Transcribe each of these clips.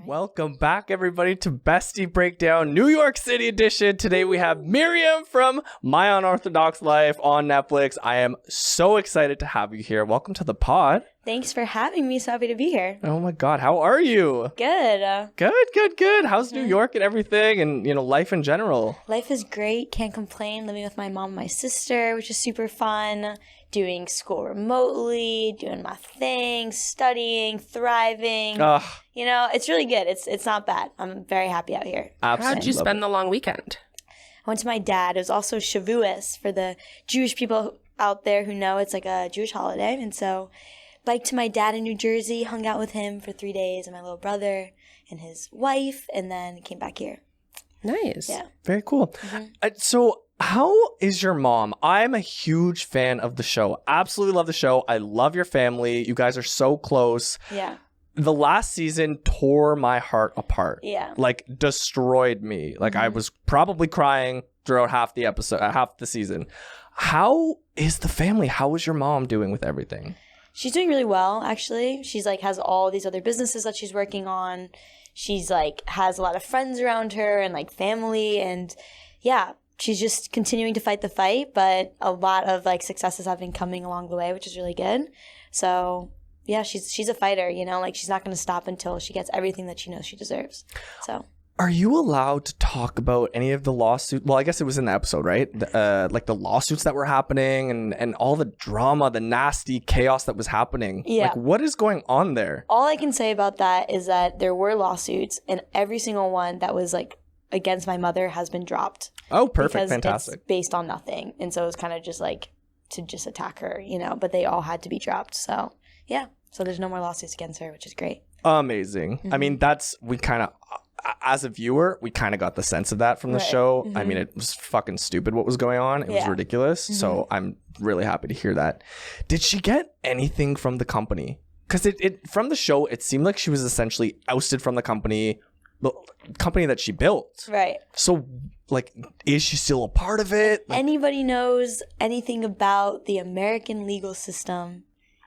Welcome back, everybody, to Bestie Breakdown, New York City edition. Today we have Miriam from My Unorthodox Life on Netflix. I am so excited to have you here. Welcome to the pod. Thanks for having me. So happy to be here. Oh my God, how are you? Good. Good. How's New York and everything, and life in general? Life is great. Can't complain. Living with my mom and my sister, which is super fun. Doing school remotely, doing my thing, studying, thriving. It's really good. It's not bad. I'm very happy out here. Absolutely. How did you spend the long weekend? I went to my dad. It was also Shavuos for the Jewish people out there who know it's like a Jewish holiday. And so biked to my dad in New Jersey, hung out with him for 3 days and my little brother and his wife, and then came back here. Nice. Yeah. Very cool. So how is your mom? I'm a huge fan of the show. Absolutely love the show. I love your family. You guys are so close. Yeah. The last season tore my heart apart. Yeah. Like, destroyed me. Like, I was probably crying throughout half the season. How is the family? How is your mom doing with everything? She's doing really well, actually. She's like has all these other businesses that she's working on. She's like has a lot of friends around her and like family, and yeah, she's just continuing to fight the fight, but a lot of like successes have been coming along the way, which is really good. So yeah, she's a fighter, like she's not going to stop until she gets everything that she knows she deserves. So are you allowed to talk about any of the lawsuits? Well, I guess it was in the episode, right? Like the lawsuits that were happening and all the drama, the nasty chaos that was happening. Yeah. Like, what is going on there? All I can say about that is that there were lawsuits, and every single one that was like against my mother has been dropped. Oh, perfect. Because Fantastic. it's based on nothing. And so it was kind of just like to just attack her, but they all had to be dropped. So yeah. So there's no more lawsuits against her, which is great. Amazing. I mean, as a viewer, we kind of got the sense of that from the show. I mean, it was fucking stupid what was going on. It was ridiculous. So I'm really happy to hear that. Did she get anything from the company? Because it from the show, it seemed like she was essentially ousted from the company that she built. Right. So, like, is she still a part of it? Like, anybody knows anything about the American legal system,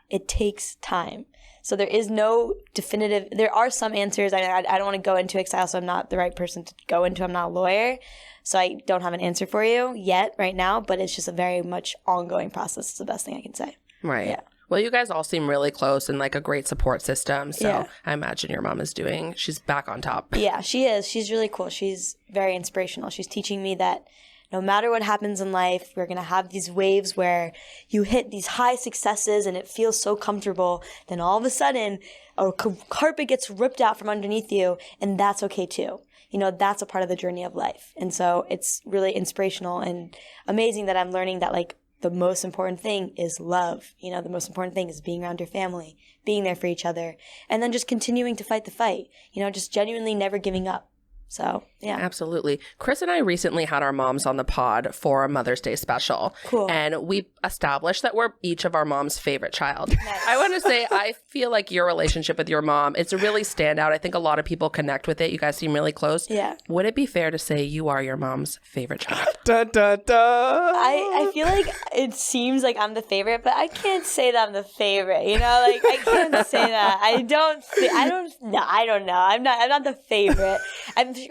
it takes time. So there is no definitive, there are some answers. I don't want to go into it because I also am not the right person to go into. I'm not a lawyer. So I don't have an answer for you yet right now, but it's just a very much ongoing process. It's the best thing I can say. Right. Yeah. Well, you guys all seem really close and like a great support system. So Yeah. I imagine your mom she's back on top. Yeah, she is. She's really cool. She's very inspirational. She's teaching me that no matter what happens in life, we're going to have these waves where you hit these high successes and it feels so comfortable. Then all of a sudden, a carpet gets ripped out from underneath you, and that's okay too. That's a part of the journey of life. And so it's really inspirational and amazing that I'm learning that like the most important thing is love. The most important thing is being around your family, being there for each other, and then just continuing to fight the fight. Just genuinely never giving up. So, yeah. Absolutely. Chris and I recently had our moms on the pod for a Mother's Day special. Cool. And we established that we're each of our mom's favorite child. Nice. I want to say, I feel like your relationship with your mom, it's a really standout. I think a lot of people connect with it. You guys seem really close. Yeah. Would it be fair to say you are your mom's favorite child? da, da, da. I feel like it seems like I'm the favorite, but I can't say that I'm the favorite. Like I can't say that. I don't know. I'm not the favorite.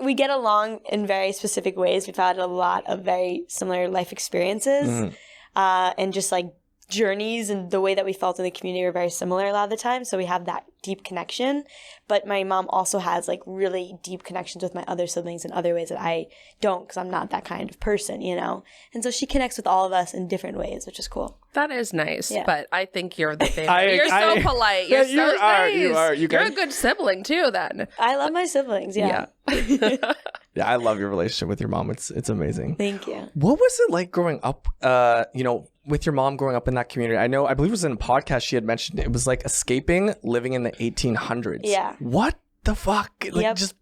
We get along in very specific ways. We've had a lot of very similar life experiences, and just like journeys, and the way that we felt in the community were very similar a lot of the time. So we have that deep connection. But my mom also has like really deep connections with my other siblings in other ways that I don't, because I'm not that kind of person, And so she connects with all of us in different ways, which is cool. That is nice, Yeah. but I think you're the favorite. You're so polite. You're so nice. You are. You're a good sibling too, then. I love my siblings. Yeah. Yeah, I love your relationship with your mom. It's amazing. Thank you. What was it like growing up, with your mom growing up in that community? I believe it was in a podcast she had mentioned it was like escaping living in the 1800s. Yeah. What the fuck? Like Yep. just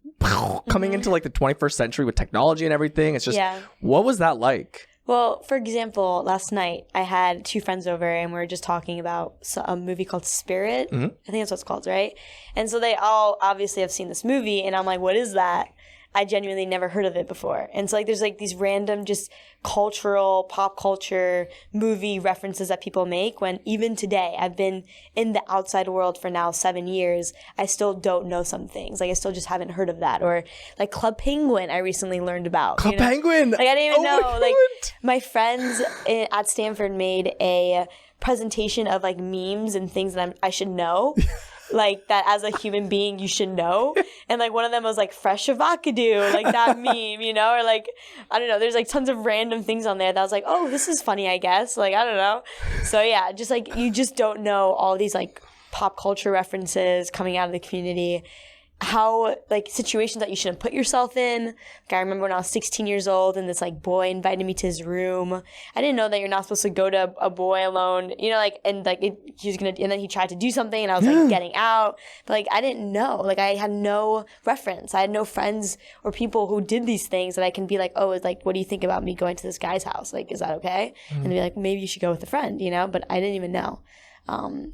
coming into like the 21st century with technology and everything. It's just, Yeah. What was that like? Well, for example, last night I had 2 friends over and we were just talking about a movie called Spirit. I think that's what it's called, right? And so they all obviously have seen this movie, and I'm like, what is that? I genuinely never heard of it before. And so like there's like these random just cultural, pop culture, movie references that people make when even today, I've been in the outside world for now 7 years, I still don't know some things. Like I still just haven't heard of that. Or like Club Penguin I recently learned about. Club Penguin! Like I didn't even know. Like God. my friends at Stanford made a presentation of like memes and things that I should know. Like that as a human being you should know. And like one of them was like fresh avocado, like that meme, you know, or like I don't know, there's like tons of random things on there that I was like, oh, this is funny, I guess. Like I don't know. So yeah, just like you just don't know all these like pop culture references coming out of the community. How like situations that you shouldn't put yourself in. Like I remember when I was 16 years old and this like boy invited me to his room. I didn't know that you're not supposed to go to a boy alone, you know, like, and like he was gonna, and then he tried to do something and I was like getting out, but like I didn't know, like I had no reference. I had no friends or people who did these things that I can be like, oh, it's like, what do you think about me going to this guy's house? Like, is that okay? And be like, maybe you should go with a friend, you know, but I didn't even know.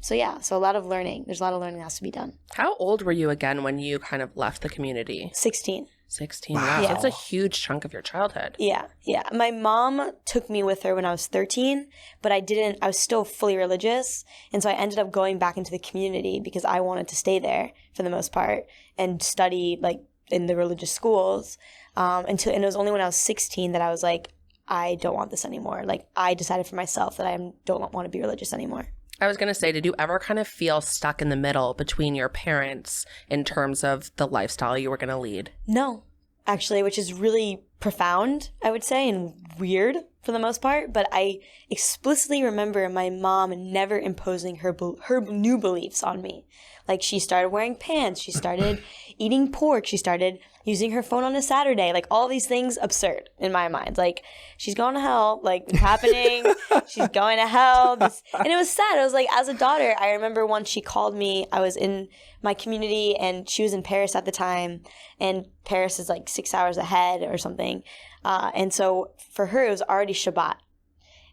So a lot of learning. There's a lot of learning that has to be done. How old were you again when you kind of left the community? 16. 16. Wow. Yeah. That's a huge chunk of your childhood. Yeah. My mom took me with her when I was 13, but I was still fully religious. And so I ended up going back into the community because I wanted to stay there for the most part and study like in the religious schools. And it was only when I was 16 that I was like, I don't want this anymore. Like I decided for myself that I don't want to be religious anymore. I was going to say, did you ever kind of feel stuck in the middle between your parents in terms of the lifestyle you were going to lead? No, actually, which is really profound, I would say, and weird for the most part. But I explicitly remember my mom never imposing her new beliefs on me. Like she started wearing pants. She started eating pork. She started using her phone on a Saturday. Like all these things absurd in my mind. Like she's going to hell. Like it's happening. She's going to hell. And it was sad. I was like, as a daughter, I remember once she called me. I was in my community and she was in Paris at the time. And Paris is like 6 hours ahead or something. And so for her, it was already Shabbat.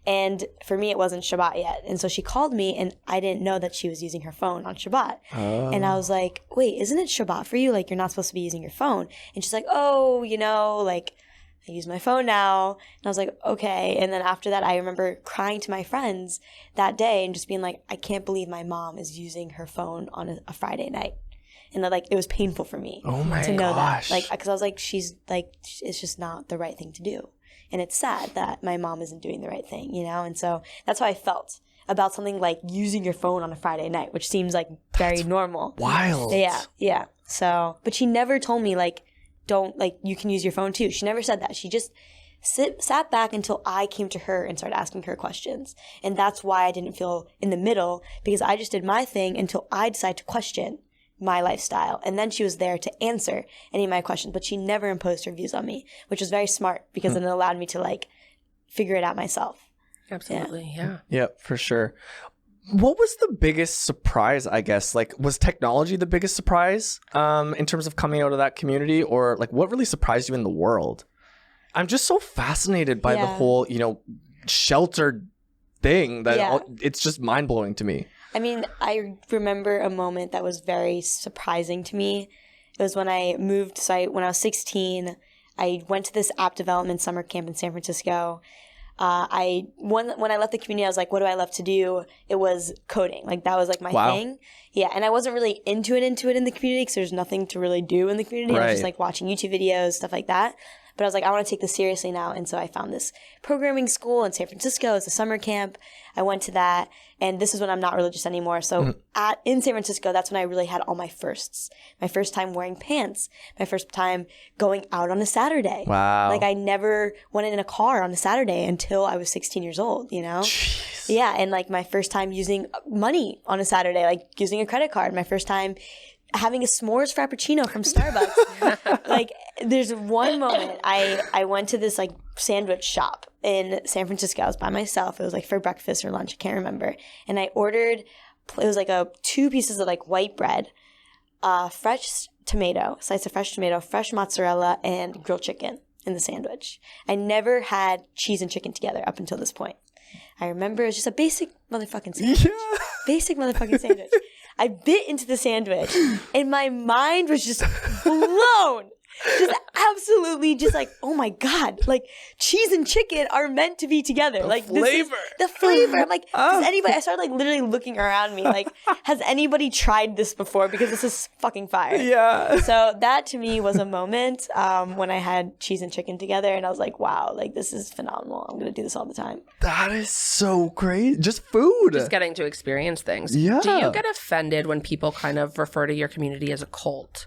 And for me, it wasn't Shabbat yet. And so she called me and I didn't know that she was using her phone on Shabbat. Oh. And I was like, wait, isn't it Shabbat for you? Like, you're not supposed to be using your phone. And she's like, oh, you know, like, I use my phone now. And I was like, okay. And then after that, I remember crying to my friends that day and just being like, I can't believe my mom is using her phone on a Friday night. And like, it was painful for me to know that. Like, because I was like, she's like, it's just not the right thing to do. And it's sad that my mom isn't doing the right thing, you know? And so that's how I felt about something like using your phone on a Friday night, which seems like very normal. Wild. Yeah. So, but she never told me like, don't, like, you can use your phone too. She never said that. She just sat back until I came to her and started asking her questions. And that's why I didn't feel in the middle, because I just did my thing until I decided to question my lifestyle. And then she was there to answer any of my questions, but she never imposed her views on me, which was very smart because then it allowed me to like figure it out myself. Absolutely. Yeah. Yep, for sure. What was the biggest surprise, I guess? Like, was technology the biggest surprise in terms of coming out of that community? Or like, what really surprised you in the world? I'm just so fascinated by the whole, you know, sheltered thing that it's just mind blowing to me. I mean, I remember a moment that was very surprising to me. It was when I moved. So when I was 16, I went to this app development summer camp in San Francisco. When I left the community, I was like, what do I love to do? It was coding. Like that was like my thing. Yeah. And I wasn't really into it in the community because there's nothing to really do in the community. I was just like watching YouTube videos, stuff like that. But I was like, I want to take this seriously now. And so I found this programming school in San Francisco. It's a summer camp. I went to that. And this is when I'm not religious anymore. So in San Francisco, that's when I really had all my firsts. My first time wearing pants. My first time going out on a Saturday. Wow. Like I never went in a car on a Saturday until I was 16 years old, you know? Jeez. Yeah. And like my first time using money on a Saturday, like using a credit card. My first time having a s'mores frappuccino from Starbucks. Like there's one moment I went to this like sandwich shop in San Francisco. I was by myself. It was like for breakfast or lunch. I can't remember. And I ordered, it was like 2 pieces of like white bread, fresh tomato, slice of fresh tomato, fresh mozzarella, and grilled chicken in the sandwich. I never had cheese and chicken together up until this point. I remember it was just a basic motherfucking sandwich. Yeah. Basic motherfucking sandwich. I bit into the sandwich and my mind was just blown. just absolutely just like, oh my God, like cheese and chicken are meant to be together. The like flavor. The flavor. I'm like, does anybody, I started like literally looking around me like, has anybody tried this before? Because this is fucking fire. Yeah. So that to me was a moment when I had cheese and chicken together and I was like, wow, like this is phenomenal. I'm going to do this all the time. That is so crazy. Just food. Just getting to experience things. Yeah. Do you get offended when people kind of refer to your community as a cult?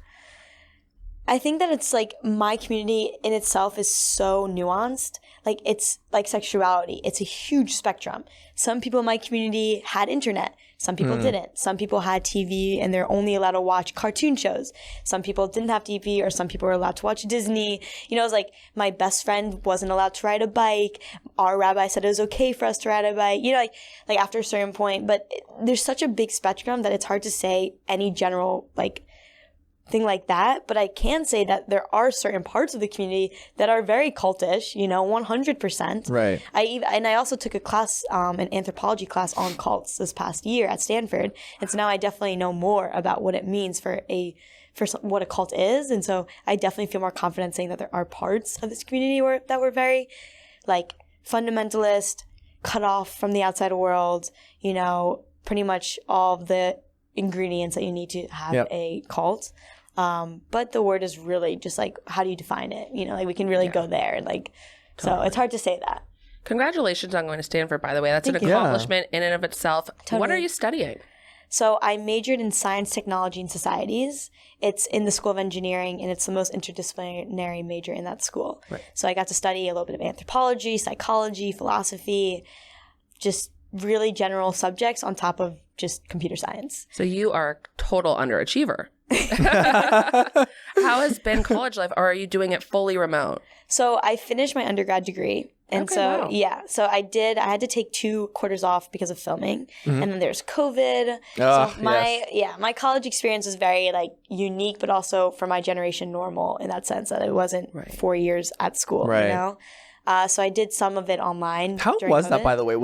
I think that it's like my community in itself is so nuanced. Like it's like sexuality. It's a huge spectrum. Some people in my community had internet. Some people didn't. Some people had TV and they're only allowed to watch cartoon shows. Some people didn't have TV or some people were allowed to watch Disney. You know, it was like my best friend wasn't allowed to ride a bike. Our rabbi said it was okay for us to ride a bike. You know, like after a certain point. But there's such a big spectrum that it's hard to say any general like thing like that, but I can say that there are certain parts of the community that are very cultish, you know, 100%. Right. I also took a class, an anthropology class on cults this past year at Stanford, and so now I definitely know more about what it means for what a cult is, and so I definitely feel more confident saying that there are parts of this community that were very, like, fundamentalist, cut off from the outside world, you know, pretty much all of the ingredients that you need to have a cult. But the word is really just like, how do you define it? You know, like we can really go there. Like, totally. So it's hard to say that. Congratulations on going to Stanford, by the way. That's Thank an you. accomplishment in and of itself. Totally. What are you studying? So I majored in science, technology, and societies. It's in the School of Engineering, and it's the most interdisciplinary major in that school. Right. So I got to study a little bit of anthropology, psychology, philosophy, just really general subjects on top of just computer science. So you are a total underachiever. How has been college life? Or are you doing it fully remote? So I finished my undergrad degree. And so I had to take 2 quarters off because of filming. And then there's COVID. My college experience was very like unique, but also for my generation normal in that sense that it wasn't 4 years at school, you know? So I did some of it online. How was that, by the way?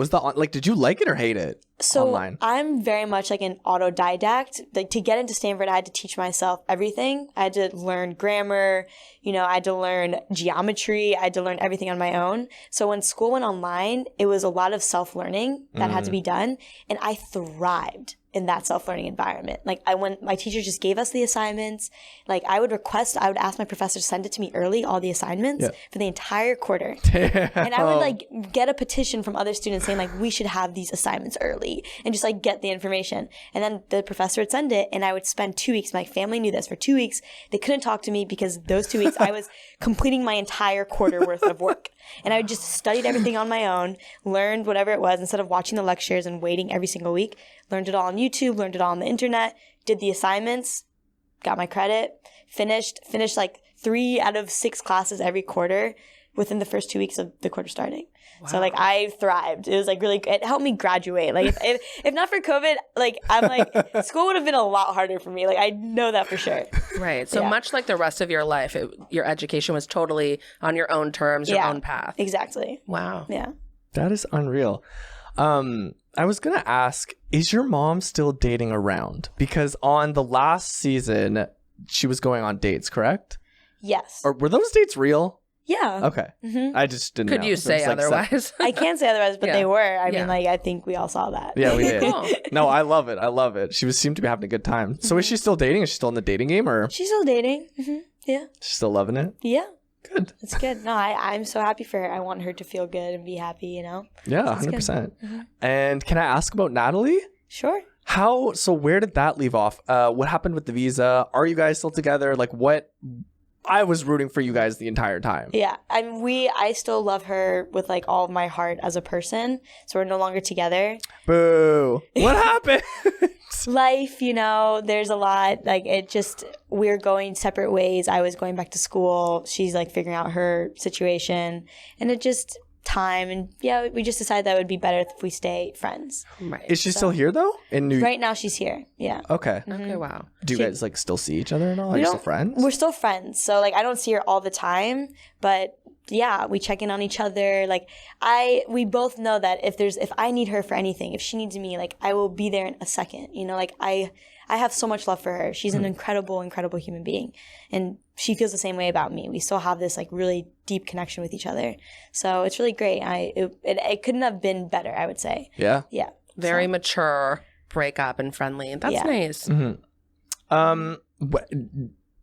Did you like it or hate it? So online? I'm very much like an autodidact. Like to get into Stanford, I had to teach myself everything. I had to learn grammar, you know, I had to learn geometry. I had to learn everything on my own. So when school went online, it was a lot of self-learning that had to be done. And I thrived in that self-learning environment. Like my teacher just gave us the assignments. Like I would ask my professor to send it to me early, all the assignments for the entire quarter. And I would like get a petition from other students saying like, we should have these assignments early and just like get the information. And then the professor would send it and I would spend 2 weeks, my family knew this, for 2 weeks, they couldn't talk to me because those 2 weeks I was completing my entire quarter worth of work. And I just studied everything on my own, learned whatever it was instead of watching the lectures and waiting every single week, learned it all on YouTube, learned it all on the internet, did the assignments, got my credit, finished like 3 out of 6 classes every quarter within the first 2 weeks of the quarter starting. Wow. So like I thrived. It was like really, it helped me graduate. Like if not for COVID, like I'm like, school would have been a lot harder for me. Like I know that for sure. Right. So much like the rest of your life, your education was totally on your own terms, your own path. Exactly. Wow. Yeah. That is unreal. I was going to ask, is your mom still dating around? Because on the last season, she was going on dates, correct? Yes. Or were those dates real? Yeah. Okay. I just didn't know. Could you say otherwise? I can't say otherwise, but they were. I mean, like, I think we all saw that. Yeah, we did. Cool. No, I love it. I love it. She seemed to be having a good time. So is she still dating? Is she still in the dating game? Or she's still dating. Yeah. She's still loving it? Yeah. Good. It's good. No, I'm so happy for her. I want her to feel good and be happy, you know? Yeah, 100%. And can I ask about Natalie? Sure. So where did that leave off? What happened with the visa? Are you guys still together? Like what? I was rooting for you guys the entire time. Yeah. I still love her with like all of my heart as a person. So we're no longer together. Boo. What happened? Life, you know, there's a lot. Like we're going separate ways. I was going back to school. She's like figuring out her situation. And it just time. And we just decided that it would be better if we stay friends. Right. Is she still here though? Right now she's here. Yeah. Okay. Okay, wow. Do you guys like still see each other and all? Are you still friends? We're still friends. So like I don't see her all the time, but yeah, we check in on each other. Like we both know that if I need her for anything, if she needs me, like I will be there in a second. You know, like I I have so much love for her. She's an incredible, incredible human being. And she feels the same way about me. We still have this like really deep connection with each other. So it's really great. It couldn't have been better, I would say. Yeah. Yeah. Very mature breakup and friendly. That's nice.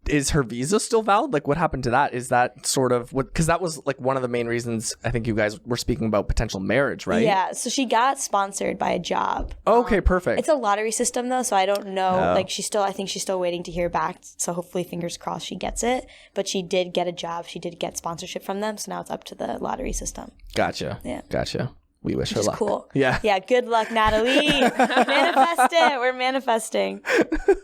Is her visa still valid? Like, what happened to that? Is that sort of what? Because that was like one of the main reasons I think you guys were speaking about potential marriage, right? Yeah. So she got sponsored by a job. Okay, perfect. It's a lottery system though, so I don't know. Like I think she's still waiting to hear back. So hopefully, fingers crossed, she gets it. But she did get a job. She did get sponsorship from them. So now it's up to the lottery system. Gotcha. Yeah. Gotcha. We wish her luck. Cool. Yeah. Yeah. Good luck, Natalie. Manifest it. We're manifesting.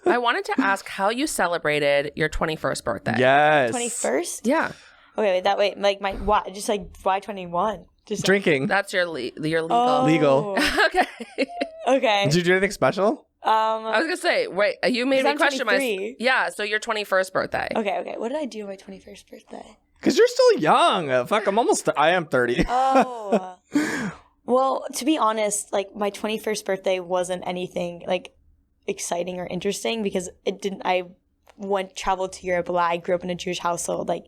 I wanted to ask how you celebrated your 21st birthday. Yes. 21st? Yeah. Okay, like why? Just like why 21? Just Drinking. That's your legal. Oh. Legal. Okay. Okay. Did you do anything special? I was gonna say, wait, you made me I'm question 23. Yeah, so your 21st birthday. Okay. What did I do on my 21st birthday? Because you're still young. Fuck, I am 30. Oh. Well, to be honest, like my 21st birthday wasn't anything like exciting or interesting because I traveled to Europe a lot. I grew up in a Jewish household. Like,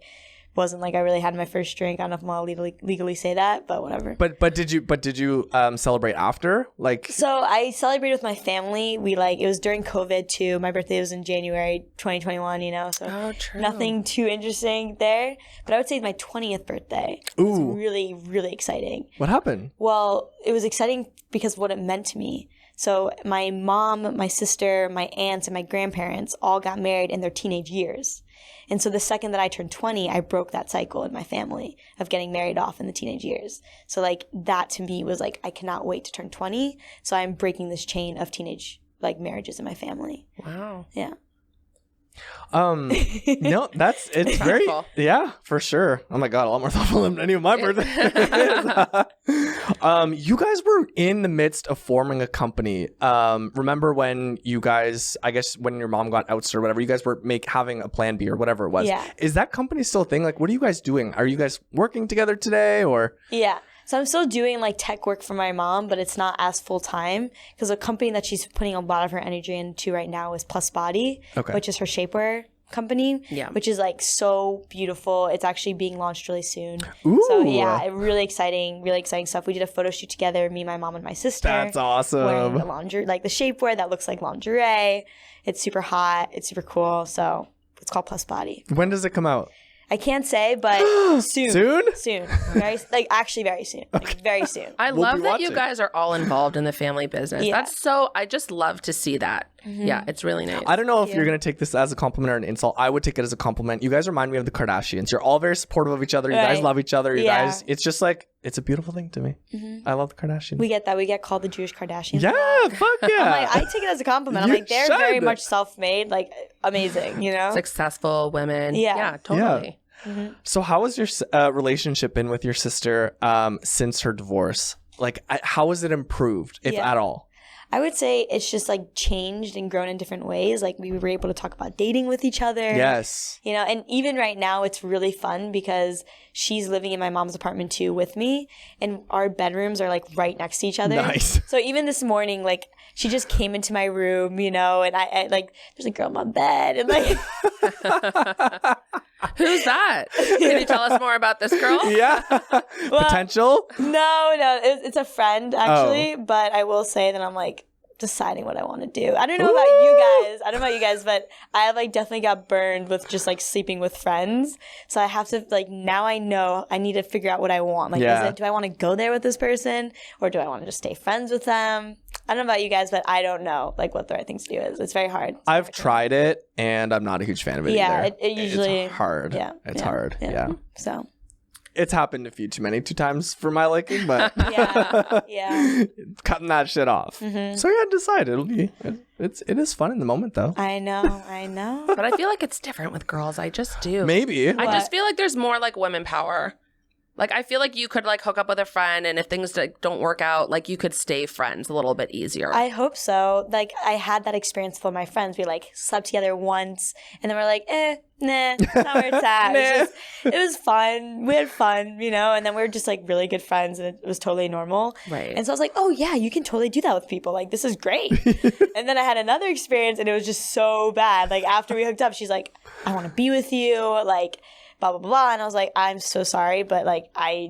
wasn't like I really had my first drink. I don't know if I'm allowed to legally say that, but whatever. But did you celebrate after? Like, so I celebrated with my family. It was during COVID too. My birthday was in January 2021, so nothing too interesting there. But I would say my 20th birthday was really, really exciting. What happened? Well, it was exciting because of what it meant to me. So my mom, my sister, my aunts, and my grandparents all got married in their teenage years. And so the second that I turned 20, I broke that cycle in my family of getting married off in the teenage years. So like that to me was like, I cannot wait to turn 20. So I'm breaking this chain of teenage like marriages in my family. Wow. Yeah. No, it's very, yeah, for sure. Oh my God, a lot more thoughtful than any of my birthdays. You guys were in the midst of forming a company. Remember when you guys, I guess when your mom got ousted or whatever, you guys were having a Plan B or whatever it was. Yeah. Is that company still a thing? Like, what are you guys doing? Are you guys working together today or? Yeah. So I'm still doing like tech work for my mom, but it's not as full time because a company that she's putting a lot of her energy into right now is Plus Body, which is her shapewear company, which is like so beautiful. It's actually being launched really soon. Ooh. So yeah, really exciting stuff. We did a photo shoot together, me, my mom, and my sister. That's awesome. Wearing the the shapewear that looks like lingerie. It's super hot. It's super cool. So it's called Plus Body. When does it come out? I can't say, but soon. Soon? Actually very soon. Like, very soon. I love that you guys are all involved in the family business. Yeah. I just love to see that. Mm-hmm. Yeah, it's really nice. I don't know if you're going to take this as a compliment or an insult. I would take it as a compliment. You guys remind me of the Kardashians. You're all very supportive of each other. You guys love each other. You guys, it's just like, it's a beautiful thing to me. Mm-hmm. I love the Kardashians. We get that. We get called the Jewish Kardashians. Yeah, fuck yeah. I'm like, I take it as a compliment. I'm like, they're very much self-made, like amazing, Successful women. Yeah, totally. Yeah. Mm-hmm. So how has your relationship been with your sister since her divorce? Like, how has it improved, if at all? I would say it's just like changed and grown in different ways. Like we were able to talk about dating with each other. Yes. And even right now it's really fun because she's living in my mom's apartment too with me and our bedrooms are like right next to each other. Nice. So even this morning, like she just came into my room, and I like, there's a girl in my bed and like. Who's that? Can you tell us more about this girl? Yeah. Potential? No, it's a friend actually, but I will say that I'm like deciding what I want to do. I don't know about you guys, but I like definitely got burned with just like sleeping with friends. So I have to like, now I know I need to figure out what I want. Like, do I want to go there with this person or do I want to just stay friends with them? I don't know about you guys, but I don't know like what the right thing to do is. It's very hard. I've tried it and I'm not a huge fan of it either. It usually it's hard. Yeah. It's hard. Yeah. So it's happened a few too many times for my liking, but yeah. Cutting that shit off. Mm-hmm. So decide. It is fun in the moment though. I know. But I feel like it's different with girls. I just do. Maybe. I just feel like there's more like women power. Like, I feel like you could, like, hook up with a friend, and if things don't work out, like, you could stay friends a little bit easier. I hope so. Like, I had that experience with my friends. We, like, slept together once, and then we're like, nah, that's not where it's at. It was fun. We had fun, you know? And then we were just, like, really good friends, and it was totally normal. Right. And so I was like, oh, yeah, you can totally do that with people. Like, this is great. And then I had another experience, and it was just so bad. Like, after we hooked up, she's like, I want to be with you. Like, blah, blah, blah. And I was like, I'm so sorry, but like, I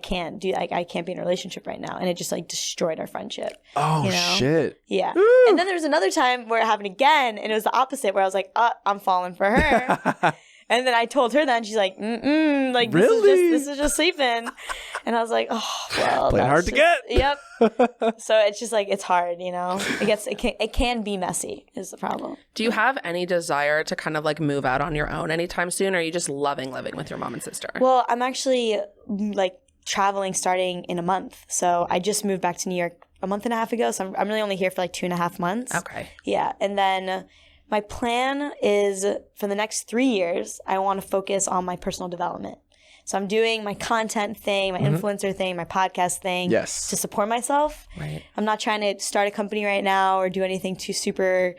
can't be in a relationship right now. And it just like destroyed our friendship. Oh, you know? Shit. Yeah. And then there was another time where it happened again, and it was the opposite, where I was like, I'm falling for her. And then I told her that, and she's like, like, really? this is just sleeping. And I was like, oh, well. Playing hard to get. Yep. So it's just like, it's hard, you know? It can be messy is the problem. Do you have any desire to kind of like move out on your own anytime soon? Or are you just loving living with your mom and sister? Well, I'm actually like traveling starting in a month. So I just moved back to New York a month and a half ago. So I'm really only here for like 2.5 months. Okay. Yeah. And then my plan is for the next 3 years, I want to focus on my personal development. So I'm doing my content thing, my influencer thing, my podcast thing to support myself. Right. I'm not trying to start a company right now or do anything too super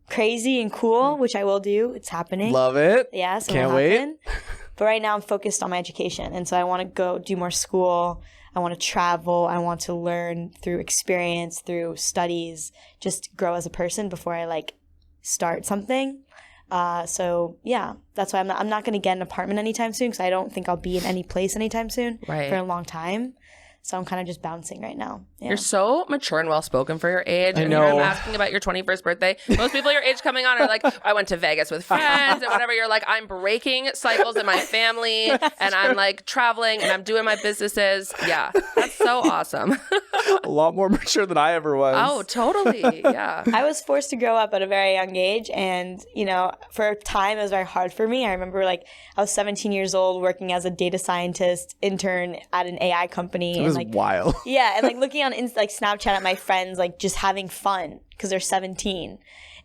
crazy and cool, which I will do. It's happening. Love it. Yeah, so can't wait. But right now I'm focused on my education. And so I want to go do more school. I want to travel. I want to learn through experience, through studies, just grow as a person before I like start something. So yeah, that's why I'm not going to get an apartment anytime soon, because I don't think I'll be in any place anytime soon for a long time. So I'm kind of just bouncing right now. Yeah. You're so mature and well-spoken for your age. I know. I'm asking about your 21st birthday. Most people your age coming on are like, I went to Vegas with friends and whatever. You're like, I'm breaking cycles in my family and I'm like traveling and I'm doing my businesses. Yeah, that's so awesome. A lot more mature than I ever was. Oh, totally. Yeah. I was forced to grow up at a very young age, and you know, for a time it was very hard for me. I remember like I was 17 years old working as a data scientist intern at an AI company. It was like wild. Yeah, and like looking on like Snapchat at my friends, like just having fun because they're 17.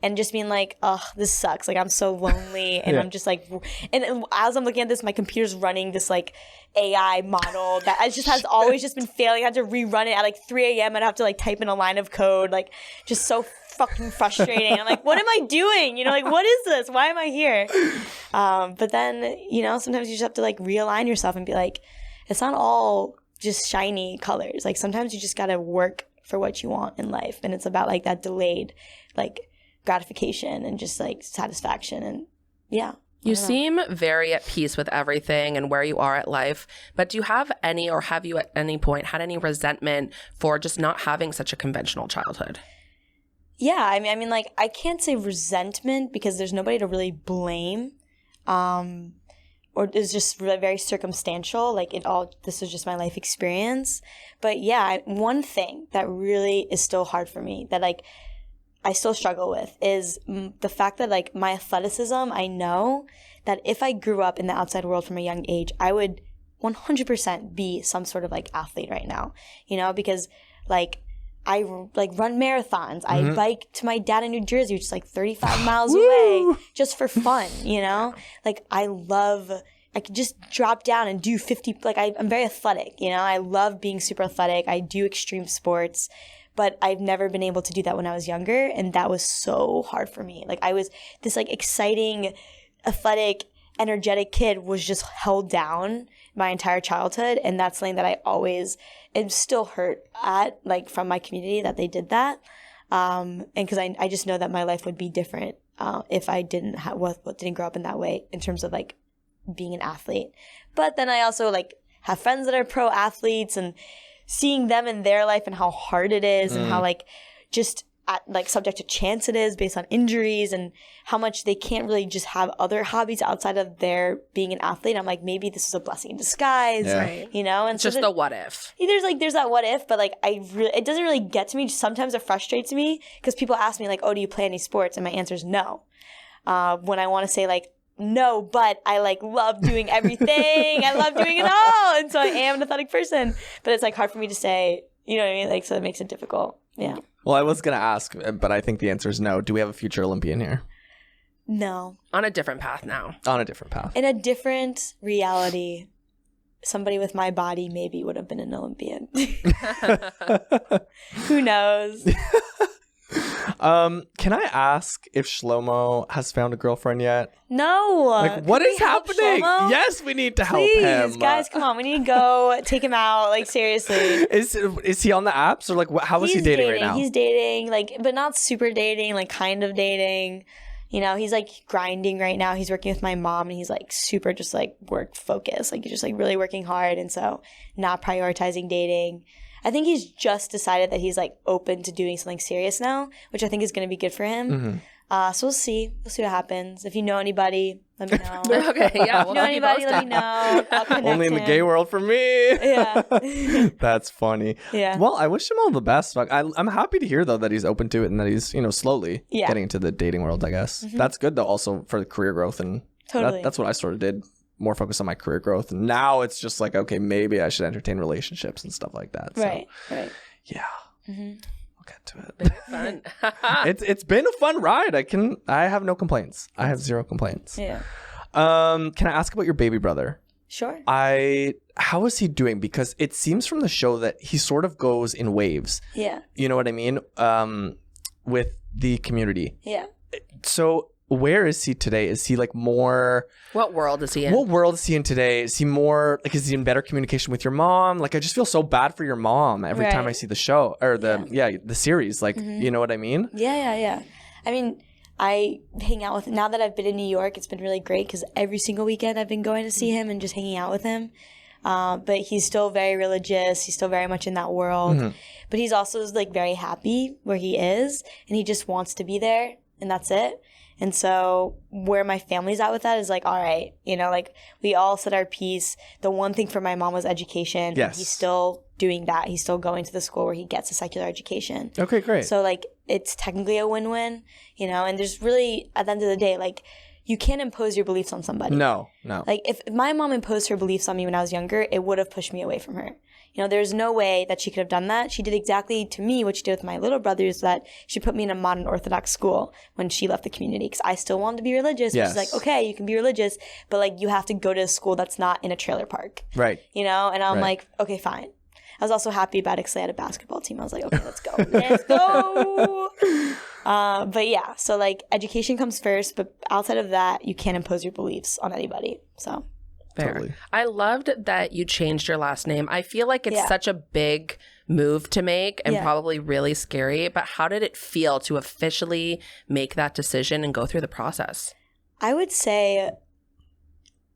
And just being like, oh, this sucks. Like, I'm so lonely. And I'm just like, and as I'm looking at this, my computer's running this like AI model that just has always just been failing. I had to rerun it at like 3 a.m. I'd have to like type in a line of code, like just so fucking frustrating. I'm like, what am I doing? You know, like, what is this? Why am I here? But then, you know, sometimes you just have to like realign yourself and be like, it's not all just shiny colors. Like, sometimes you just got to work for what you want in life. And it's about like that delayed, like, gratification and just like satisfaction. And yeah, you seem very at peace with everything and where you are at life, but do you have any, or have you at any point had any resentment for just not having such a conventional childhood? Yeah, I mean like, I can't say resentment because there's nobody to really blame, or it's just really very circumstantial. Like this is just my life experience. But yeah, one thing that really is still hard for me that like I still struggle with is the fact that like my athleticism, I know that if I grew up in the outside world from a young age, I would 100% be some sort of like athlete right now, you know, because like I like run marathons. I bike to my dad in New Jersey, which is like 35 miles away just for fun, you know, like I could just drop down and do 50, like I'm very athletic, you know, I love being super athletic. I do extreme sports. But I've never been able to do that when I was younger, and that was so hard for me. Like I was this like exciting, athletic, energetic kid was just held down my entire childhood, and that's something that I always am still hurt at, like from my community that they did that. And because I just know that my life would be different if I didn't didn't grow up in that way in terms of like being an athlete. But then I also like have friends that are pro athletes and seeing them in their life and how hard it is and how like just like subject to chance it is based on injuries and how much they can't really just have other hobbies outside of their being an athlete. I'm like, maybe this is a blessing in disguise, you know? And it's just the what if. There's that what if, but like it doesn't really get to me. Sometimes it frustrates me because people ask me like, oh, do you play any sports? And my answer is no. When I want to say like, no, but I like love doing everything. I love doing it all. And so I am an athletic person. But it's like hard for me to say, you know what I mean? Like, so it makes it difficult. Yeah. Well, I was going to ask, but I think the answer is no. Do we have a future Olympian here? No. On a different path now. On a different path. In a different reality. somebody with my body maybe would have been an Olympian. Who knows? Can I ask if Shlomo has found a girlfriend yet? No. Like, what is happening? Shlomo? Yes, we need to help Please, him. guys, come on. We need to go take him out. Like, seriously. Is he on the apps or like how is he dating right now? He's dating, like, but not super dating, like kind of dating. You know, he's like grinding right now. He's working with my mom and he's like super just like work focused. Like, he's just like really working hard. And so not prioritizing dating. I think he's just decided that he's like open to doing something serious now, which I think is going to be good for him. Mm-hmm. So we'll see. We'll see what happens. If you know anybody, let me know. Okay, yeah. If you know anybody, let me know. I'll connect Only in the him. gay world for me. Yeah. That's funny. Yeah. Well, I wish him all the best. I'm happy to hear though that he's open to it and that he's, you know, slowly getting into the dating world, I guess. Mm-hmm. That's good though also for the career growth and totally. That's what I sort of did. More focused on my career growth. And now it's just like, okay, maybe I should entertain relationships and stuff like that. Right. Yeah. Mm-hmm. We'll get to it. Fun. It's been a fun ride. I have no complaints. I have zero complaints. Yeah. Can I ask about your baby brother? Sure. How is he doing? Because it seems from the show that he sort of goes in waves. Yeah. You know what I mean? With the community. Yeah. So where is he today? Is he like more... What world is he in? What world is he in today? Is he more like, is he in better communication with your mom? Like, I just feel so bad for your mom every time I see the show or the series. Like, you know what I mean? Yeah. I mean, I hang out with, now that I've been in New York, it's been really great because every single weekend I've been going to see him and just hanging out with him. But he's still very religious. He's still very much in that world. Mm-hmm. But he's also like very happy where he is and he just wants to be there and that's it. And so where my family's at with that is like, all right, you know, like we all said our piece. The one thing for my mom was education. Yes. He's still doing that. He's still going to the school where he gets a secular education. Okay, great. So like it's technically a win-win, you know, and there's really, at the end of the day, like you can't impose your beliefs on somebody. No. Like if my mom imposed her beliefs on me when I was younger, it would have pushed me away from her. You know, there's no way that she could have done that. She did exactly to me what she did with my little brothers, that she put me in a modern Orthodox school when she left the community because I still wanted to be religious. Yes. She's like, okay, you can be religious, but like you have to go to a school that's not in a trailer park. Right. You know, and I'm like, okay, fine. I was also happy about it because I had a basketball team. I was like, okay, let's go. Let's go. But yeah, so like education comes first, but outside of that, you can't impose your beliefs on anybody. So. Fair. Totally. I loved that you changed your last name. I feel like it's such a big move to make and probably really scary. But how did it feel to officially make that decision and go through the process? I would say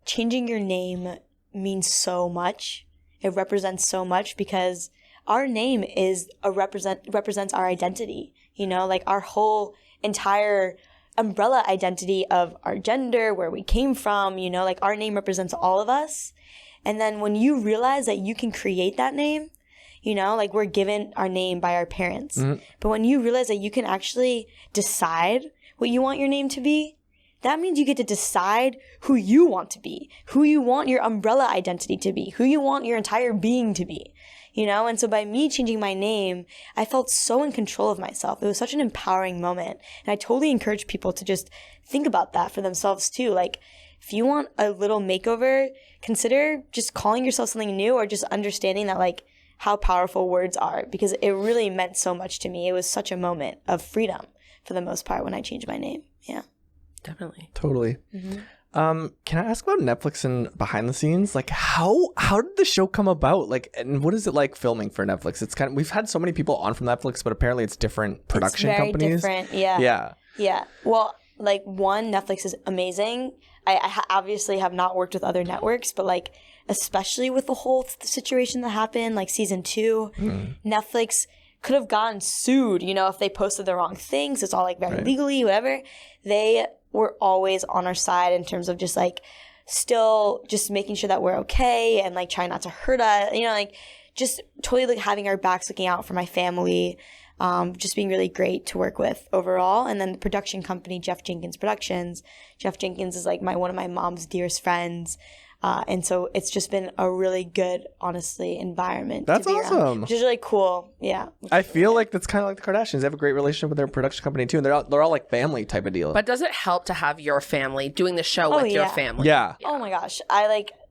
changing your name means so much. It represents so much because our name is represents our identity. You know, like our whole entire umbrella identity of our gender, where we came from, you know, like our name represents all of us. And then when you realize that you can create that name, you know, like we're given our name by our parents. Mm-hmm. But when you realize that you can actually decide what you want your name to be, that means you get to decide who you want to be, who you want your umbrella identity to be, who you want your entire being to be. You know, and so by me changing my name, I felt so in control of myself. It was such an empowering moment. And I totally encourage people to just think about that for themselves too. Like, if you want a little makeover, consider just calling yourself something new or just understanding that, like, how powerful words are, because it really meant so much to me. It was such a moment of freedom for the most part when I changed my name. Yeah. Definitely. Totally. Mm-hmm. Can I ask about Netflix and behind the scenes? Like, how did the show come about? Like, and what is it like filming for Netflix? It's kind of, we've had so many people on from Netflix, but apparently it's different production companies. Different, yeah. Well, like Netflix is amazing. I obviously have not worked with other networks, but like, especially with the whole situation that happened, like season 2, Netflix could have gotten sued, you know, if they posted the wrong things. It's all like very legally, whatever. They were always on our side in terms of just like still just making sure that we're okay and like trying not to hurt us, you know, like just totally like having our backs, looking out for my family, just being really great to work with overall. And then the production company, Jeff Jenkins Productions. Jeff Jenkins is like one of my mom's dearest friends. And so it's just been a really good, honestly, environment. That's awesome. Which is really cool. Yeah. I feel like that's kind of like the Kardashians. They have a great relationship with their production company too, and they're all like family type of deal. But does it help to have your family doing the show with your family? Yeah. Oh my gosh.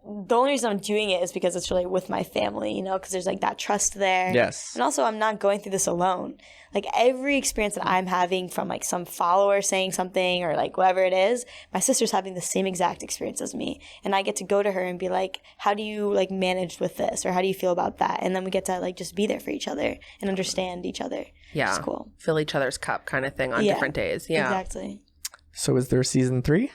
the only reason I'm doing it is because it's really with my family, you know, because there's like that trust there. Yes. And also I'm not going through this alone. Like every experience that I'm having from like some follower saying something or like whatever it is, my sister's having the same exact experience as me. And I get to go to her and be like, how do you like manage with this? Or how do you feel about that? And then we get to like just be there for each other and understand each other. Yeah. It's cool. Fill each other's cup kind of thing on different days. Yeah. Exactly. So is there season 3?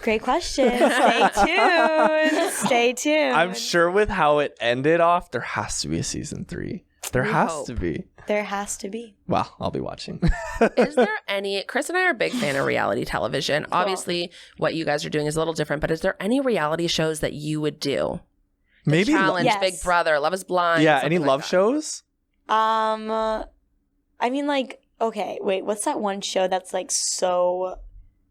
Great question. Stay tuned. Stay tuned. I'm sure with how it ended off, there has to be a season 3. There has to be. There has to be. Well, I'll be watching. Is there any, Chris and I are a big fan of reality television. Obviously, what you guys are doing is a little different, but is there any reality shows that you would do? Maybe Challenge, Yes. Big Brother, Love is Blind. Yeah, something any like love that. shows? I mean, like, okay, wait, what's that one show that's like so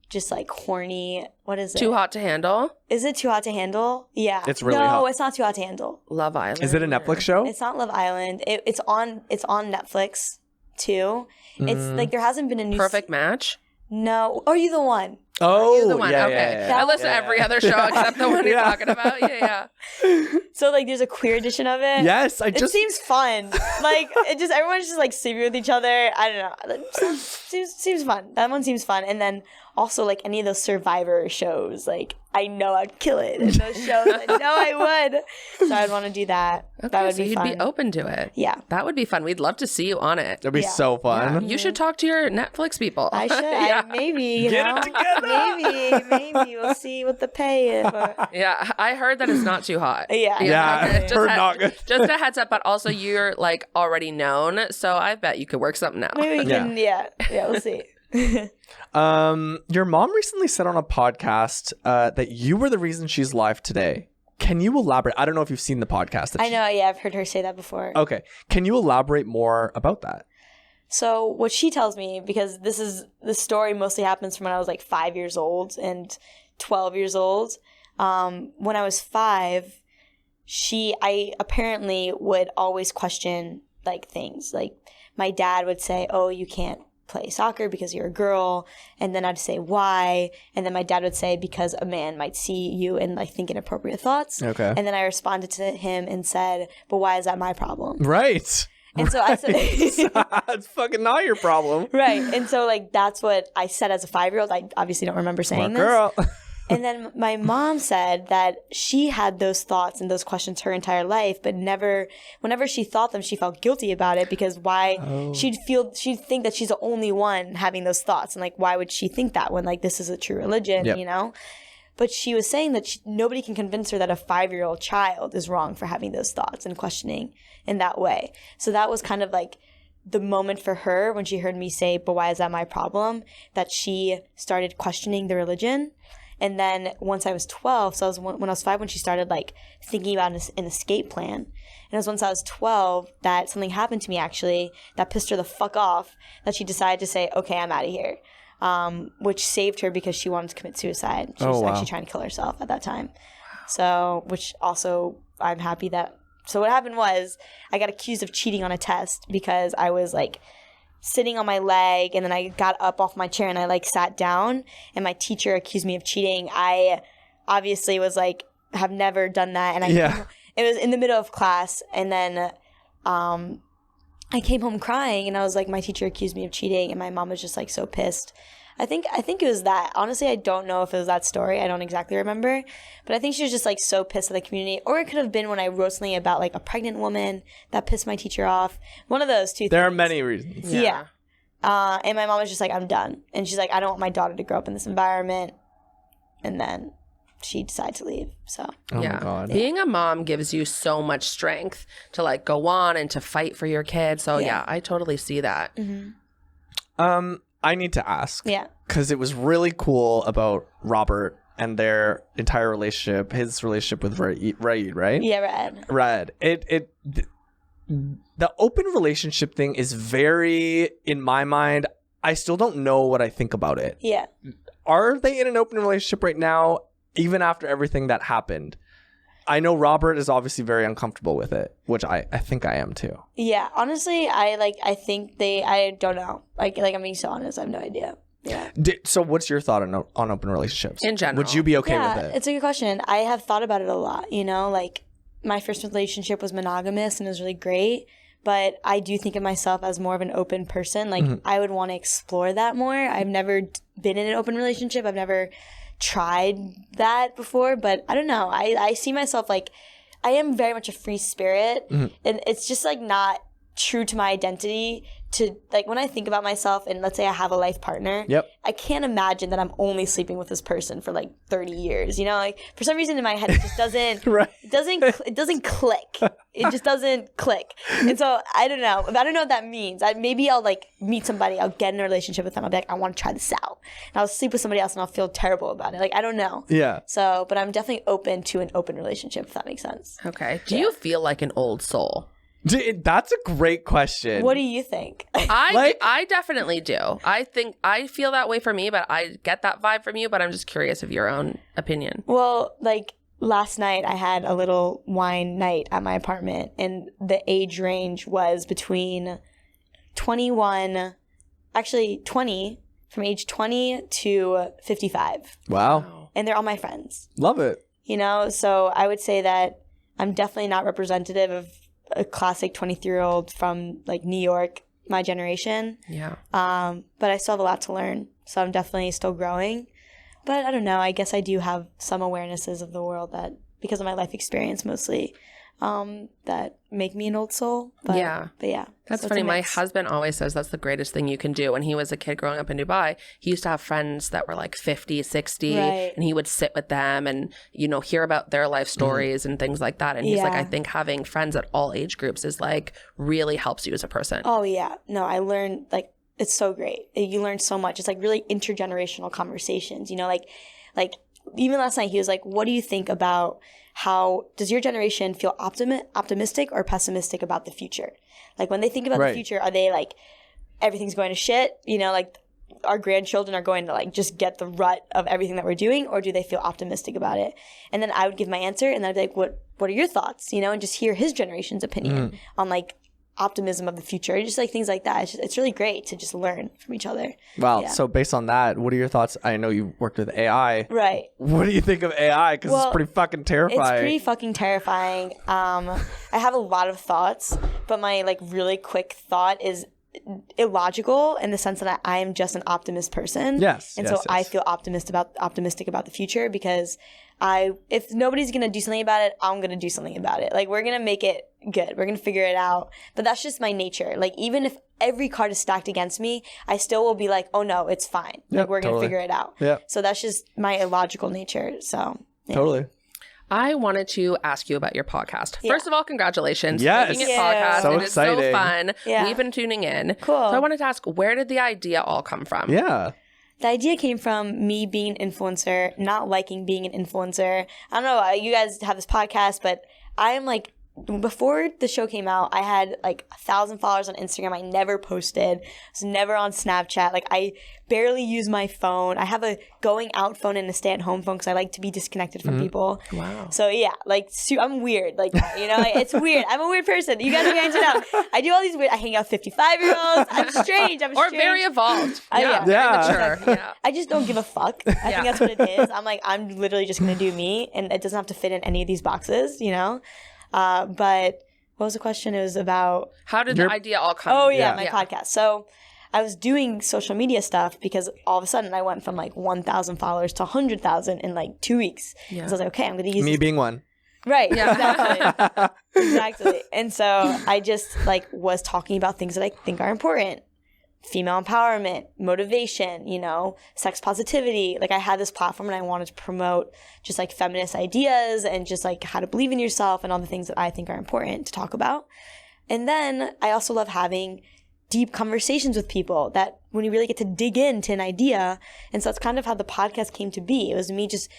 just like horny? What is it? Too Hot to Handle? Is it Too Hot to Handle? Yeah. It's really no, hot. it's not Too Hot to Handle. Love Island. Is it a Netflix show? It's not Love Island. It's on Netflix too. It's like there hasn't been a new Perfect Match? No. Are You the One? Oh, You're the one. yeah, Okay. yeah, yeah. I listen to every other show except the one you're Yeah. talking about. Yeah. So like there's a queer edition of it. Yes, It seems fun. Like everyone's just like sleeping with each other. I don't know. It seems fun. That one seems fun. And then also like any of those Survivor shows, like I know I'd kill it in those shows. I know I would. So I'd want to do that. Okay, That would so be you'd fun. be open to it. Yeah. That would be fun. We'd love to see you on it. That'd be Yeah. so fun. You should talk to your Netflix people. I should. Yeah. Maybe, you Get know. it together. Maybe. We'll see what the pay is. But Yeah, I heard that it's not too hot. Yeah. Yeah, Just heard not good. Just a heads up, but also you're like already known, so I bet you could work something out. maybe we can, yeah, we'll see. Your mom recently said on a podcast that you were the reason she's live today. Can you elaborate? I don't know if you've seen the podcast. I know, yeah, I've heard her say that before. Okay. Can you elaborate more about that? So what she tells me, because the story mostly happens from when I was like 5 years old and 12 years old. When I was 5, I apparently would always question like things. Like my dad would say, "Oh, you can't play soccer because you're a girl," and then I'd say, "Why?" And then my dad would say, "Because a man might see you and like think inappropriate thoughts." Okay. And then I responded to him and said, "But why is that my problem?" Right. And so I said, It's fucking not your problem. right. And so like that's what I said as a 5-year-old. I obviously don't remember saying Smart this. girl. And then my mom said that she had those thoughts and those questions her entire life, but whenever she thought them, she felt guilty about it because she'd think that she's the only one having those thoughts. And like, why would she think that when like this is a true religion, Yep. you know? But she was saying that nobody can convince her that a 5-year-old child is wrong for having those thoughts and questioning in that way. So that was kind of like the moment for her when she heard me say, "But why is that my problem?" that she started questioning the religion. And then once I was 12, so when I was 5, when she started like thinking about an escape plan. And it was once I was 12 that something happened to me actually that pissed her the fuck off, that she decided to say, "Okay, I'm out of here." Which saved her because she wanted to commit suicide. She was actually trying to kill herself at that time. So, which also I'm happy that. So what happened was I got accused of cheating on a test because I was like sitting on my leg and then I got up off my chair and I like sat down and my teacher accused me of cheating. I obviously was like, have never done that. And it was in the middle of class and then I came home crying and I was like, my teacher accused me of cheating and my mom was just like so pissed. I think it was that. Honestly, I don't know if it was that story. I don't exactly remember. But I think she was just like so pissed at the community. Or it could have been when I wrote something about like a pregnant woman that pissed my teacher off. One of those two things. There are many reasons. Yeah. And my mom was just like, "I'm done." And she's like, "I don't want my daughter to grow up in this environment." And then she decided to leave. So Oh my God. Being a mom gives you so much strength to like go on and to fight for your kid. So yeah, I totally see that. Mm-hmm. I need to ask. Yeah. Because it was really cool about Robert and their entire relationship, his relationship with Raid, right? Yeah, Red. The open relationship thing is very, in my mind, I still don't know what I think about it. Yeah. Are they in an open relationship right now, even after everything that happened? I know Robert is obviously very uncomfortable with it, which I think I am too. Yeah. Honestly, I think I don't know. Like I'm being so honest. I have no idea. Yeah. So what's your thought on open relationships? In general. Would you be okay with it? It's a good question. I have thought about it a lot, you know, like my first relationship was monogamous and it was really great. But I do think of myself as more of an open person. Like, I would want to explore that more. I've never been in an open relationship. I've never tried that before. But I don't know. I see myself like, I am very much a free spirit. And it's just like not true to my identity to, like, when I think about myself and let's say I have a life partner, I can't imagine that I'm only sleeping with this person for like 30 years, you know, like for some reason in my head it just doesn't it doesn't click. It just doesn't click. And so I don't know what that means. Maybe I'll like meet somebody, I'll get in a relationship with them, I'll be like, I want to try this out, and I'll sleep with somebody else and I'll feel terrible about it. Like, I don't know. So but I'm definitely open to an open relationship, if that makes sense. Okay. Do you feel like an old soul? That's a great question. What do you think? I definitely do. I think I feel that way for me, but I get that vibe from you, but I'm just curious of your own opinion. Well, like last night I had a little wine night at my apartment and the age range was between 20, from age 20 to 55. Wow. And they're all my friends. Love it. You know, so I would say that I'm definitely not representative of a classic 23-year-old from like New York, my generation. Yeah. But I still have a lot to learn. So I'm definitely still growing. But I don't know. I guess I do have some awarenesses of the world that, because of my life experience mostly, that make me an old soul. But yeah. That's funny. My husband always says that's the greatest thing you can do. When he was a kid growing up in Dubai, he used to have friends that were like 50, 60, and he would sit with them and, you know, hear about their life stories and things like that. And he's like, I think having friends at all age groups is like really helps you as a person. Oh, yeah. No, I learned like, it's so great. You learn so much. It's like really intergenerational conversations, you know, like even last night he was like, what do you think about how does your generation feel optimistic or pessimistic about the future? Like when they think about the future, are they like, everything's going to shit, you know, like our grandchildren are going to like just get the rut of everything that we're doing, or do they feel optimistic about it? And then I would give my answer and I'd be like, what are your thoughts? You know, and just hear his generation's opinion on like optimism of the future, just like things like that. It's really great to just learn from each other. Wow. So based on that, what are your thoughts? I know you worked with AI. Right. What do you think of AI? Because it's pretty fucking terrifying. It's pretty fucking terrifying. I have a lot of thoughts, but my like really quick thought is illogical in the sense that I am just an optimist person. Yes. And so I feel optimistic about the future because if nobody's going to do something about it, I'm going to do something about it. Like, we're going to make it good. We're going to figure it out. But that's just my nature. Like, even if every card is stacked against me, I still will be like, oh no, it's fine. Like, we're going to figure it out. So that's just my illogical nature. So totally. I wanted to ask you about your podcast. First of all, congratulations. Yes. Making it podcast. So it is exciting. so fun. We've been tuning in. Cool. So I wanted to ask, where did the idea all come from? Yeah. The idea came from me being an influencer, not liking being an influencer. I don't know, you guys have this podcast, but I am like, before the show came out, I had like 1,000 followers on Instagram. I never posted. I was never on Snapchat. Like, I barely use my phone. I have a going out phone and a stay at home phone because I like to be disconnected from people. Wow. So yeah, like I'm weird. Like, you know, like, it's weird. I'm a weird person. You guys are going to know. I do all these weird. I hang out with 55-year-olds. I'm strange. Or very evolved. Yeah. Very mature. Yeah. I just don't give a fuck. I think that's what it is. I'm like, I'm literally just gonna do me, and it doesn't have to fit in any of these boxes, you know. But what was the question? It was about how did the idea all come? Oh yeah, my podcast. So I was doing social media stuff because all of a sudden I went from like 1,000 followers to 100,000 in like 2 weeks. So I was like, okay, I'm gonna use me being one. Right. Yeah. Exactly. Exactly. And so I just like was talking about things that I think are important. Female empowerment, motivation, you know, sex positivity. Like, I had this platform and I wanted to promote just like feminist ideas and just like how to believe in yourself and all the things that I think are important to talk about. And then I also love having deep conversations with people that when you really get to dig into an idea. And so that's kind of how the podcast came to be. It was me just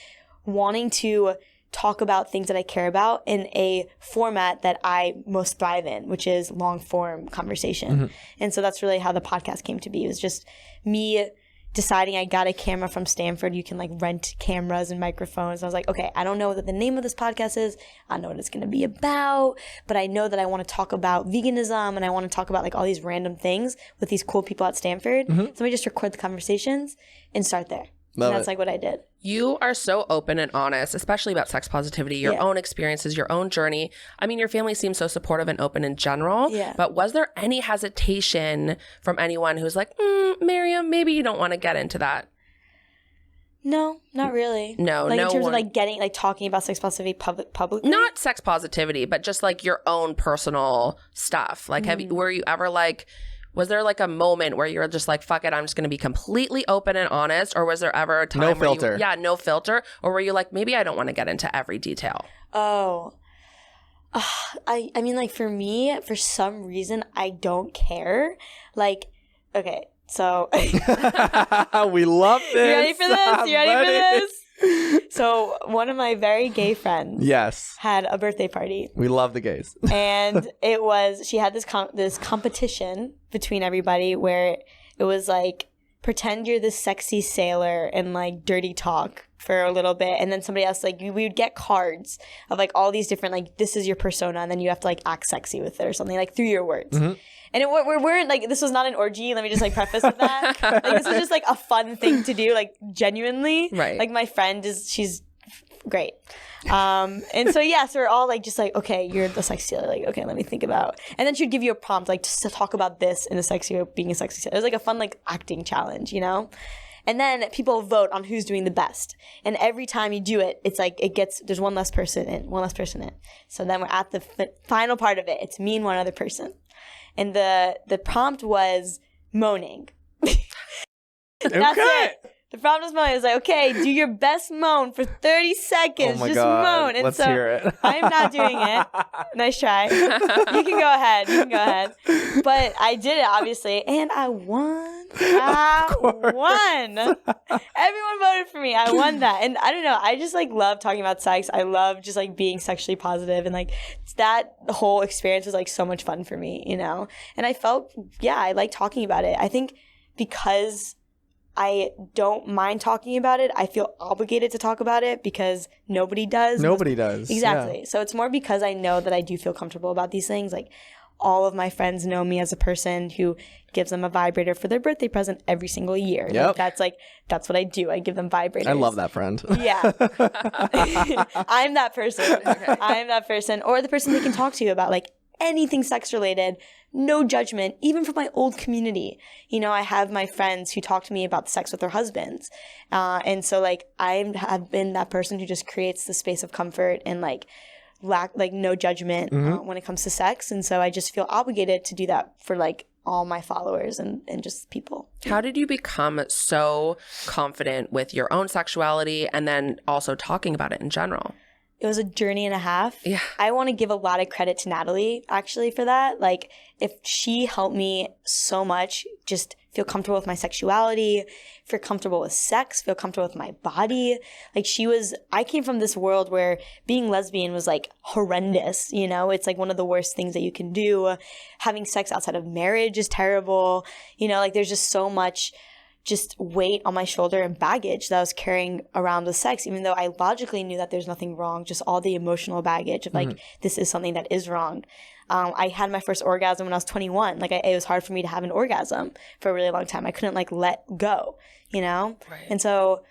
wanting to talk about things that I care about in a format that I most thrive in, which is long form conversation. And so that's really how the podcast came to be. It was just me deciding I got a camera from Stanford. You can like rent cameras and microphones. I was like, okay, I don't know what the name of this podcast is. I don't know what it's going to be about, but I know that I want to talk about veganism and I want to talk about like all these random things with these cool people at Stanford. So let me just record the conversations and start there. And that's like what I did. You are so open and honest, especially about sex positivity, your own experiences, your own journey. I mean, your family seems so supportive and open in general. Yeah. But was there any hesitation from anyone who's like, Miriam, maybe you don't want to get into that? No, not really. No, like no in terms one. of like getting like talking about sex positivity publicly. Not sex positivity, but just like your own personal stuff. Like, were you ever like, was there like a moment where you were just like, fuck it, I'm just going to be completely open and honest? Or was there ever a time No where filter. no filter? Or were you like, maybe I don't want to get into every detail? Oh. I mean, like, for me, for some reason, I don't care. Like, okay, so... We love this. You ready for this? You ready for this? So, one of my very gay friends had a birthday party. We love the gays. And it was... She had this competition between everybody where it was, like, pretend you're this sexy sailor and, like, dirty talk for a little bit, and then somebody else, like, we would get cards of like all these different, like, this is your persona, and then you have to like act sexy with it or something, like through your words. And we weren't like, this was not an orgy, let me just like preface with that. Like, this was just like a fun thing to do, like, genuinely. Right. Like, my friend she's great. And so so we're all like, just like, okay, you're the sexy sailor, like, okay, let me think about. And then she'd give you a prompt, like, just to talk about this in a sexy, being a sexy sailor. It was like a fun like acting challenge, you know. And then people vote on who's doing the best. And every time you do it, it's like there's one less person in. So then we're at the final part of it. It's me and one other person. And the prompt was moaning. That's it. The prompt was moaning. It was like, okay, do your best moan for 30 seconds. Oh my Just God. moan. And Let's so hear it. I'm not doing it. Nice try. You can go ahead. But I did it, obviously. And I won. Everyone voted for me. I won that. And I don't know. I just like love talking about sex. I love just like being sexually positive. And like that whole experience was like so much fun for me, you know? And I felt, I like talking about it. I think because I don't mind talking about it, I feel obligated to talk about it because nobody does. Nobody does. Exactly. Yeah. So it's more because I know that I do feel comfortable about these things. Like, all of my friends know me as a person who gives them a vibrator for their birthday present every single year. Yep. That's what I do. I give them vibrators. I love that friend. Yeah. I'm that person. Okay. I'm that person. Or the person they can talk to about like anything sex related. No judgment, even from my old community. You know, I have my friends who talk to me about sex with their husbands. And so like I have been that person who just creates the space of comfort and like no judgment when it comes to sex. And so I just feel obligated to do that for like all my followers and just people. How did you become so confident with your own sexuality and then also talking about it in general? It was a journey and a half. Yeah. I want to give a lot of credit to Natalie, actually, for that. Like, if she helped me so much, just feel comfortable with my sexuality, feel comfortable with sex, feel comfortable with my body. Like, I came from this world where being lesbian was, like, horrendous, you know? It's, like, one of the worst things that you can do. Having sex outside of marriage is terrible. You know, like, there's just so much just weight on my shoulder and baggage that I was carrying around with sex, even though I logically knew that there's nothing wrong, just all the emotional baggage of like, this is something that is wrong. I had my first orgasm when I was 21. Like it was hard for me to have an orgasm for a really long time. I couldn't like let go, you know? Right. And so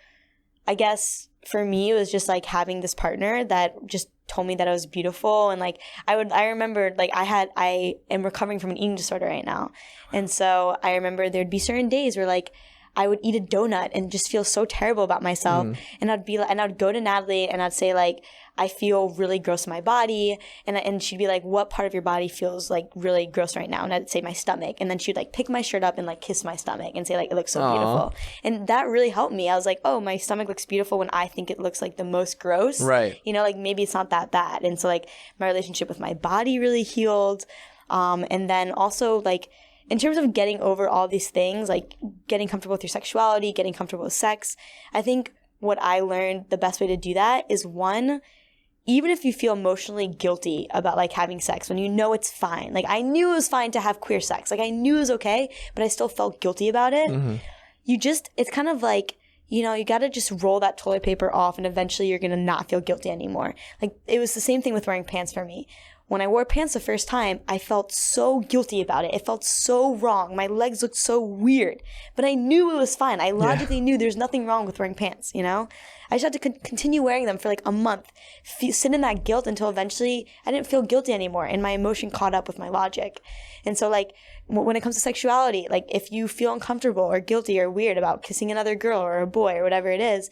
I guess for me, it was just like having this partner that just told me that I was beautiful. And like, I remember like I am recovering from an eating disorder right now. And so I remember there'd be certain days where like, I would eat a donut and just feel so terrible about myself. And I'd go to Natalie and I'd say like, I feel really gross in my body. And she'd be like, what part of your body feels like really gross right now? And I'd say my stomach. And then she'd like pick my shirt up and like kiss my stomach and say like, it looks so beautiful. And that really helped me. I was like, oh, my stomach looks beautiful when I think it looks like the most gross. Right. You know, like maybe it's not that bad. And so like my relationship with my body really healed. And then also like, in terms of getting over all these things, like getting comfortable with your sexuality, getting comfortable with sex, I think what I learned the best way to do that is one, even if you feel emotionally guilty about like having sex, when you know it's fine. Like I knew it was fine to have queer sex. Like I knew it was okay, but I still felt guilty about it. it's kind of like, you know, you got to just roll that toilet paper off and eventually you're going to not feel guilty anymore. Like, it was the same thing with wearing pants for me. When I wore pants the first time, I felt so guilty about it. It felt so wrong. My legs looked so weird. But I knew it was fine. I logically knew there's nothing wrong with wearing pants, you know? I just had to continue wearing them for like a month, sit in that guilt until eventually I didn't feel guilty anymore and my emotion caught up with my logic. And so like when it comes to sexuality, like if you feel uncomfortable or guilty or weird about kissing another girl or a boy or whatever it is,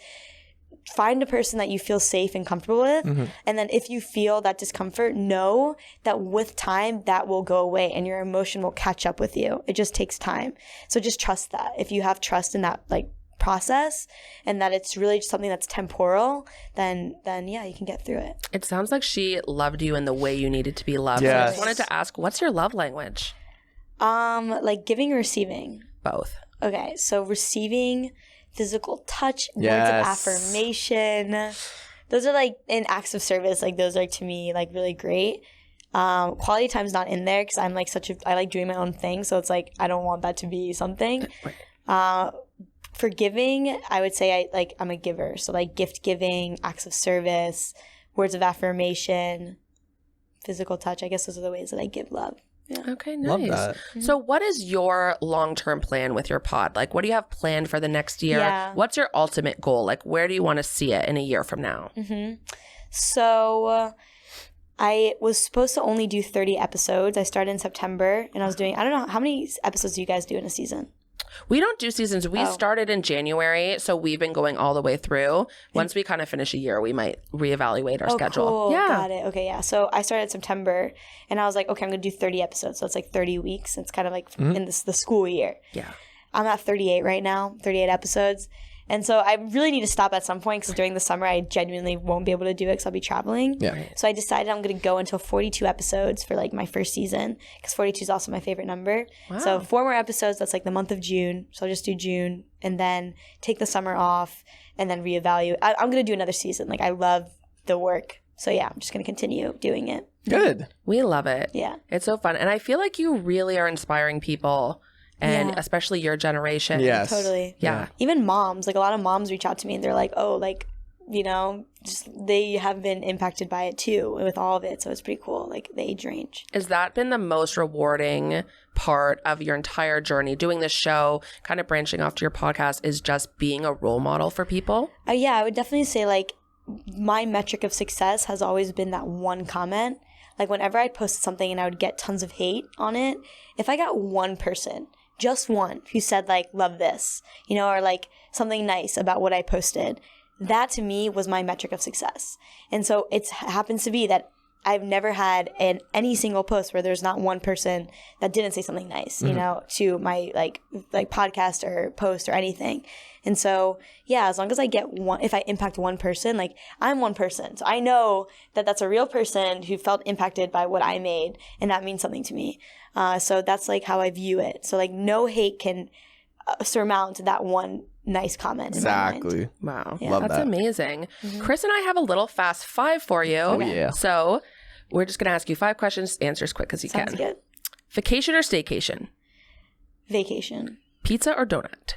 find a person that you feel safe and comfortable with. And then if you feel that discomfort, know that with time that will go away and your emotion will catch up with you. It just takes time. So just trust that. If you have trust in that like process and that it's really just something that's temporal, then yeah, you can get through it. It sounds like she loved you in the way you needed to be loved. Yes. So I just wanted to ask, what's your love language? Like giving or receiving? Both. Okay, so receiving physical touch, words of Yes. affirmation. Those are like in acts of service. Like those are to me like really great. Quality time's not in there because I'm like I like doing my own thing. So it's like I don't want that to be something. For giving, I would say I'm a giver. So like gift giving, acts of service, words of affirmation, physical touch. I guess those are the ways that I give love. Yeah. Okay, nice. Love that. So what is your long-term plan with your pod? Like, what do you have planned for the next year? Yeah. What's your ultimate goal? Like, where do you want to see it in a year from now? So I was supposed to only do 30 episodes. I started in September and I don't know, how many episodes do you guys do in a season? We don't do seasons. We started in January, so we've been going all the way through. Once we kind of finish a year, we might reevaluate our schedule. Cool. Yeah. Got it. Okay, yeah. So I started September and I was like, okay, I'm going to do 30 episodes. So it's like 30 weeks. It's kind of like in the school year. Yeah. I'm at 38 right now, 38 episodes. And so I really need to stop at some point because during the summer I genuinely won't be able to do it because I'll be traveling. Yeah. So I decided I'm going to go until 42 episodes for like my first season because 42 is also my favorite number. Wow. So 4 more episodes, that's like the month of June. So I'll just do June and then take the summer off and then reevaluate. I'm going to do another season. Like I love the work. So yeah, I'm just going to continue doing it. Good. We love it. Yeah. It's so fun. And I feel like you really are inspiring people, and Yeah. especially your generation. Yes. Totally. Yeah. Even moms, like a lot of moms reach out to me and they're like, oh, like, you know, just they have been impacted by it too with all of it. So it's pretty cool, like the age range. Has that been the most rewarding part of your entire journey? Doing this show, kind of branching off to your podcast, is just being a role model for people? Yeah, I would definitely say like my metric of success has always been that one comment. Like whenever I posted something and I would get tons of hate on it, if I got one person, just one, who said like, love this, you know, or like something nice about what I posted, that to me was my metric of success. And so it happens to be that I've never had any single post where there's not one person that didn't say something nice, you know, to my like podcast or post or anything. And so, yeah, as long as I get one, if I impact one person, like I'm one person. So I know that that's a real person who felt impacted by what I made. And that means something to me. So that's like how I view it. So like no hate can surmount that one nice comment. Exactly. Wow. Yeah. Love That's that. amazing. Chris and I have a little fast 5 for you. Oh, yeah. So we're just going to ask you 5 questions, answer as quick as you Sounds can. good. Vacation or staycation? Vacation. Pizza or donut?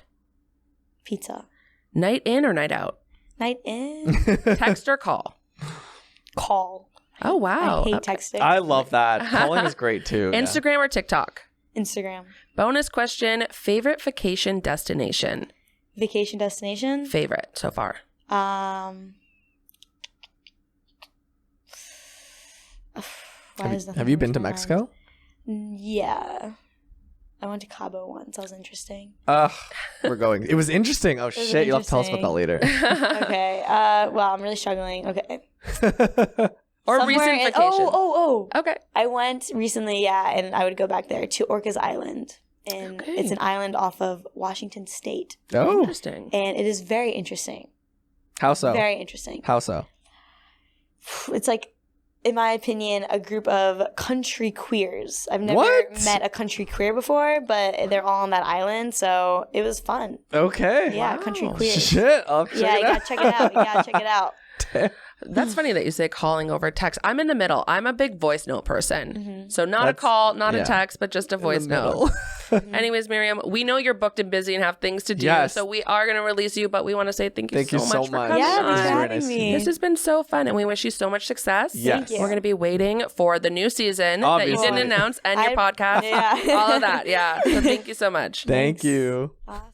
Pizza. Night in or night out? Night in. Text or call? Call. Oh, wow. I hate texting. I love that. Calling is great too. Yeah. Instagram or TikTok? Instagram. Bonus question, favorite vacation destination? Vacation destination. Favorite so far? Have you been to Mexico? Yeah. I went to Cabo once. That was interesting. We're going. It was interesting. Oh shit! You'll have to tell us about that later. Okay. Well, I'm really struggling. Okay. Or Somewhere recent in- vacation? Oh. Okay. I went recently, yeah, and I would go back there to Orcas Island. And Okay. it's an island off of Washington State. Oh, Interesting. And it is very interesting. how so? Very interesting. How so? It's like, in my opinion, a group of country queers. I've never What? met a country queer before, but they're all on that island, so it was fun. Okay. Yeah, Wow. country queers. Shit. I'll check Yeah, it you out. gotta check it out. You gotta check it out. That's funny that you say calling over text. I'm in the middle. I'm a big voice note person. So not a That's- call, not yeah. a text, but just a voice middle. note. Anyways, Miriam, we know you're booked and busy and have things to do. Yes. So we are going to release you, but we want to say thank you so much for coming Yeah, on. thanks for Very having nice to me. This has been so fun, and we wish you so much success. Yes. Thank you. We're going to be waiting for the new season Obviously. that you didn't announce and your podcast. Yeah. All of that. Yeah. So thank you so much. Thank you. Awesome.